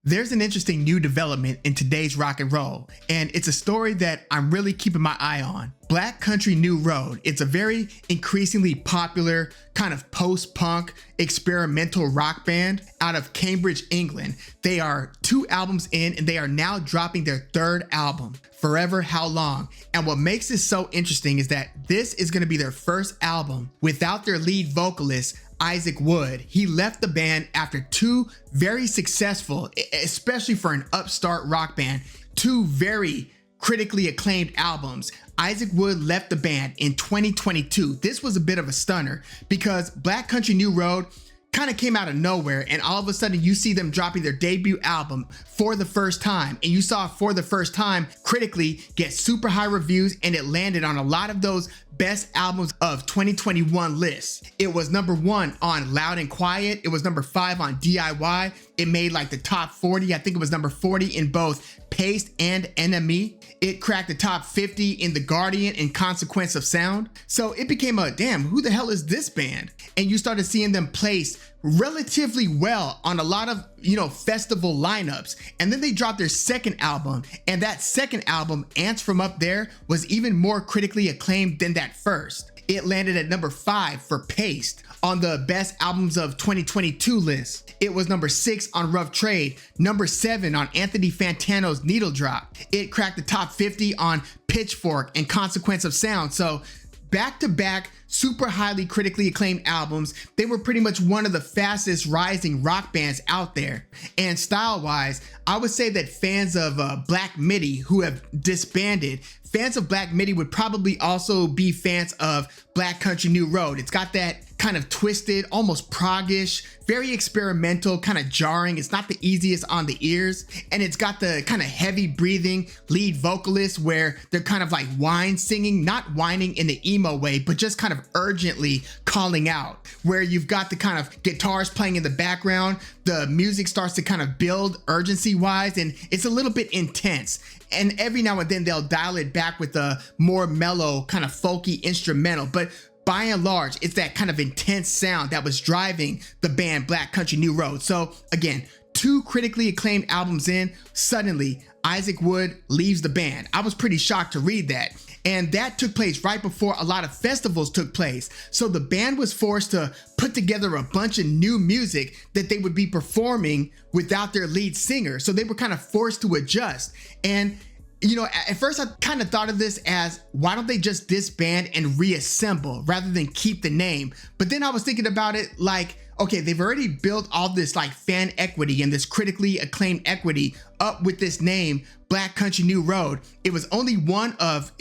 There's an interesting new development in today's rock and roll, and it's a story that I'm really keeping my eye on. Black Country New Road. It's a very increasingly popular kind of post-punk experimental rock band out of Cambridge, England. They are 2 albums in and they are now dropping their 3rd album, Forever Howlong. And what makes this so interesting is that this is going to be their first album without their lead vocalist, Isaac Wood. He left the band after 2 very successful, especially for an upstart rock band, 2 very critically acclaimed albums. Isaac Wood left the band in 2022. This was a bit of a stunner because Black Country New Road kind of came out of nowhere, and all of a sudden you see them dropping their debut album For the First Time, and you saw For the First Time critically get super high reviews, and it landed on a lot of those best albums of 2021 lists. It was number 1 on Loud and Quiet. It was number 5 on DIY. It made like the top 40. I think it was number 40 in both Paste and NME. It cracked the top 50 in The Guardian and Consequence of Sound. So it became a damn, who the hell is this band? And you started seeing them placed relatively well on a lot of, festival lineups. And then they dropped their 2nd album, and that 2nd album, Ants From Up There, was even more critically acclaimed than that first. It landed at number 5 for Paste on the best albums of 2022 list. It was number 6 on Rough Trade, number 7 on Anthony Fantano's Needle Drop. It cracked the top 50 on Pitchfork and Consequence of Sound. So back-to-back super highly critically acclaimed albums. They were pretty much one of the fastest rising rock bands out there. And style-wise, I would say that fans of Black Midi, who have disbanded, fans of Black Midi would probably also be fans of Black Country New Road. It's got that kind of twisted, almost prog-ish, very experimental, kind of jarring. It's not the easiest on the ears. And it's got the kind of heavy breathing lead vocalist where they're kind of like whine singing, not whining in the emo way, but just kind of urgently calling out, where you've got the kind of guitars playing in the background. The music starts to kind of build urgency wise, and it's a little bit intense. And every now and then they'll dial it back with a more mellow kind of folky instrumental. But by and large, it's that kind of intense sound that was driving the band Black Country New Road. So again, 2 critically acclaimed albums in, suddenly Isaac Wood leaves the band. I was pretty shocked to read that. And that took place right before a lot of festivals took place. So the band was forced to put together a bunch of new music that they would be performing without their lead singer. So they were kind of forced to adjust. And at first I kind of thought of this as, why don't they just disband and reassemble rather than keep the name? But then I was thinking about it like, okay, they've already built all this like fan equity and this critically acclaimed equity up with this name, Black Country New Road. It was only one of,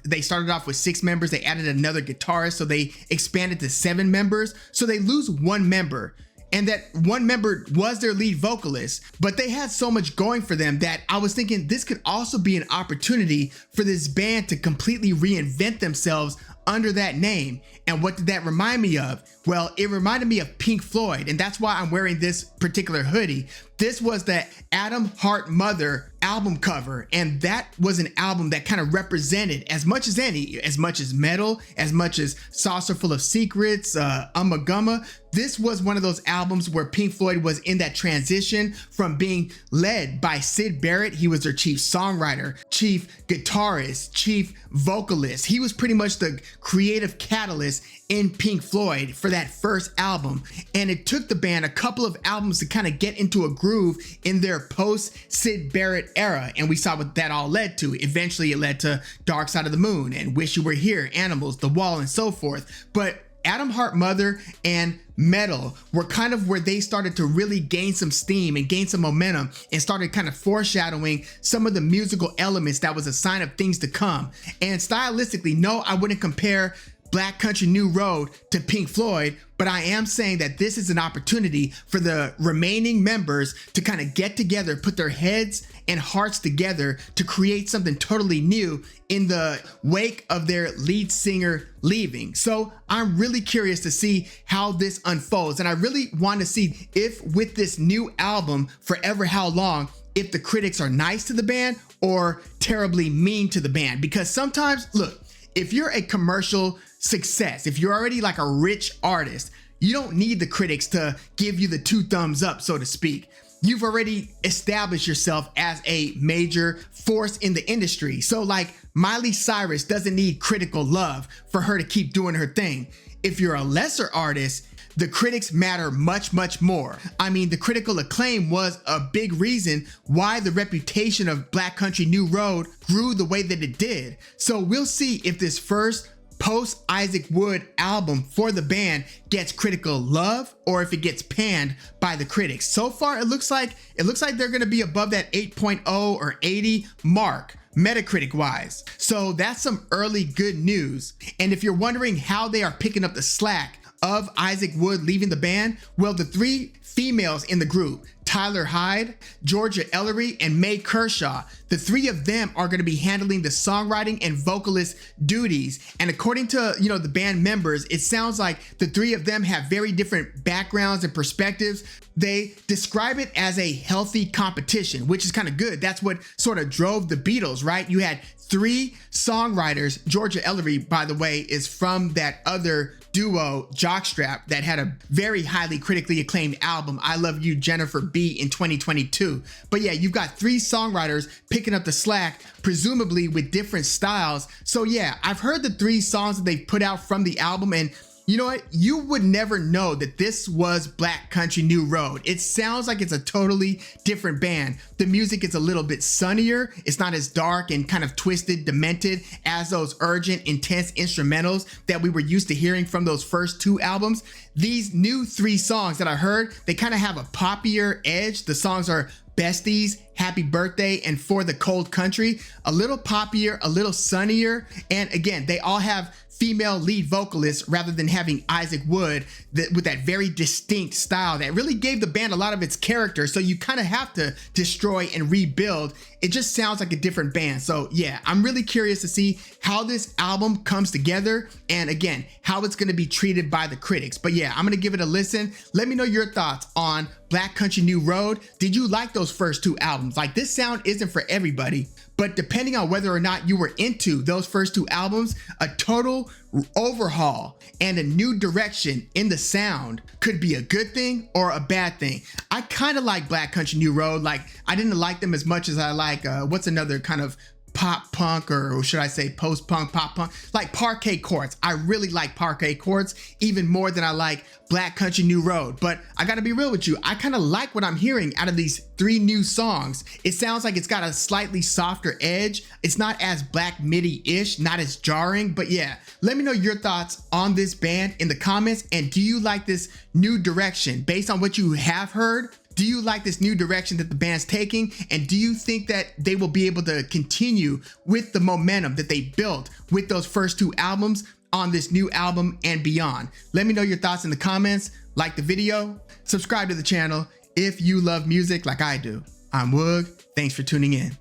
they started off with 6 members. They added another guitarist, so they expanded to 7 members. So they lose 1 member. And that 1 member was their lead vocalist, but they had so much going for them that I was thinking this could also be an opportunity for this band to completely reinvent themselves under that name. And what did that remind me of? Well, it reminded me of Pink Floyd, and that's why I'm wearing this particular hoodie. This was the Atom Heart Mother album cover, and that was an album that kind of represented as much as metal, as much as Saucer Full of Secrets, Gumma. This was one of those albums where Pink Floyd was in that transition from being led by Syd Barrett. He was their chief songwriter, chief guitarist, chief vocalist. He was pretty much the creative catalyst in Pink Floyd for that first album. And it took the band a couple of albums to kind of get into a groove in their post Syd Barrett era. And we saw what that all led to. Eventually it led to Dark Side of the Moon and Wish You Were Here, Animals, The Wall, and so forth. But Atom Heart Mother and Metal were kind of where they started to really gain some steam and gain some momentum and started kind of foreshadowing some of the musical elements that was a sign of things to come. And stylistically, no, I wouldn't compare Black Country New Road to Pink Floyd, but I am saying that this is an opportunity for the remaining members to kind of get together, put their heads and hearts together to create something totally new in the wake of their lead singer leaving. So I'm really curious to see how this unfolds, and I really want to see if with this new album, Forever Howlong, if the critics are nice to the band or terribly mean to the band. Because sometimes, look, if you're a commercial success, if you're already like a rich artist, you don't need the critics to give you the 2 thumbs up, so to speak. you've already established yourself as a major force in the industry. So like Miley Cyrus doesn't need critical love for her to keep doing her thing. If you're a lesser artist, the critics matter much, much more. I mean, the critical acclaim was a big reason why the reputation of Black Country New Road grew the way that it did. So we'll see if this first post Isaac Wood album for the band gets critical love or if it gets panned by the critics. So far, it looks like they're gonna be above that 8.0 or 80 mark, Metacritic wise. So that's some early good news. And if you're wondering how they are picking up the slack of Isaac Wood leaving the band, well, the three females in the group, Tyler Hyde, Georgia Ellery, and May Kershaw, the three of them are going to be handling the songwriting and vocalist duties. And according to, the band members, it sounds like the three of them have very different backgrounds and perspectives. They describe it as a healthy competition, which is kind of good. That's what sort of drove the Beatles, right? You had three songwriters. Georgia Ellery, by the way, is from that other duo, Jockstrap, that had a very highly critically acclaimed album, I Love You, Jennifer B, in 2022. But yeah, you've got three songwriters picking up the slack, presumably with different styles. So yeah, I've heard the three songs that they've put out from the album, and you know what? You would never know that this was Black Country New Road. It sounds like it's a totally different band. The music is a little bit sunnier. It's not as dark and kind of twisted, demented as those urgent, intense instrumentals that we were used to hearing from those first two albums. These new three songs that I heard, they kind of have a poppier edge. The songs are Besties, Happy Birthday, and For the Cold Country. A little poppier, a little sunnier. And again, they all have female lead vocalists rather than having Isaac Wood with that very distinct style that really gave the band a lot of its character. So you kind of have to destroy and rebuild. It just sounds like a different band. So yeah, I'm really curious to see how this album comes together and again, how it's going to be treated by the critics. But yeah, I'm going to give it a listen. Let me know your thoughts on Black Country New Road. Did you like those first two albums? Like, this sound isn't for everybody, but depending on whether or not you were into those first two albums, a total overhaul and a new direction in the sound could be a good thing or a bad thing. I kind of like Black Country New Road. Like, I didn't like them as much as I like, what's another kind of pop punk, or should I say post punk, pop punk, like Parquet Courts. I really like Parquet Courts even more than I like Black Country New Road. But I gotta be real with you, I kind of like what I'm hearing out of these three new songs. It sounds like it's got a slightly softer edge. It's not as Black Midi-ish, not as jarring. But yeah, let me know your thoughts on this band in the comments. And do you like this new direction based on what you have heard? Do you like this new direction that the band's taking? And do you think that they will be able to continue with the momentum that they built with those first two albums on this new album and beyond? Let me know your thoughts in the comments. Like the video, subscribe to the channel if you love music like I do. I'm Woog. Thanks for tuning in.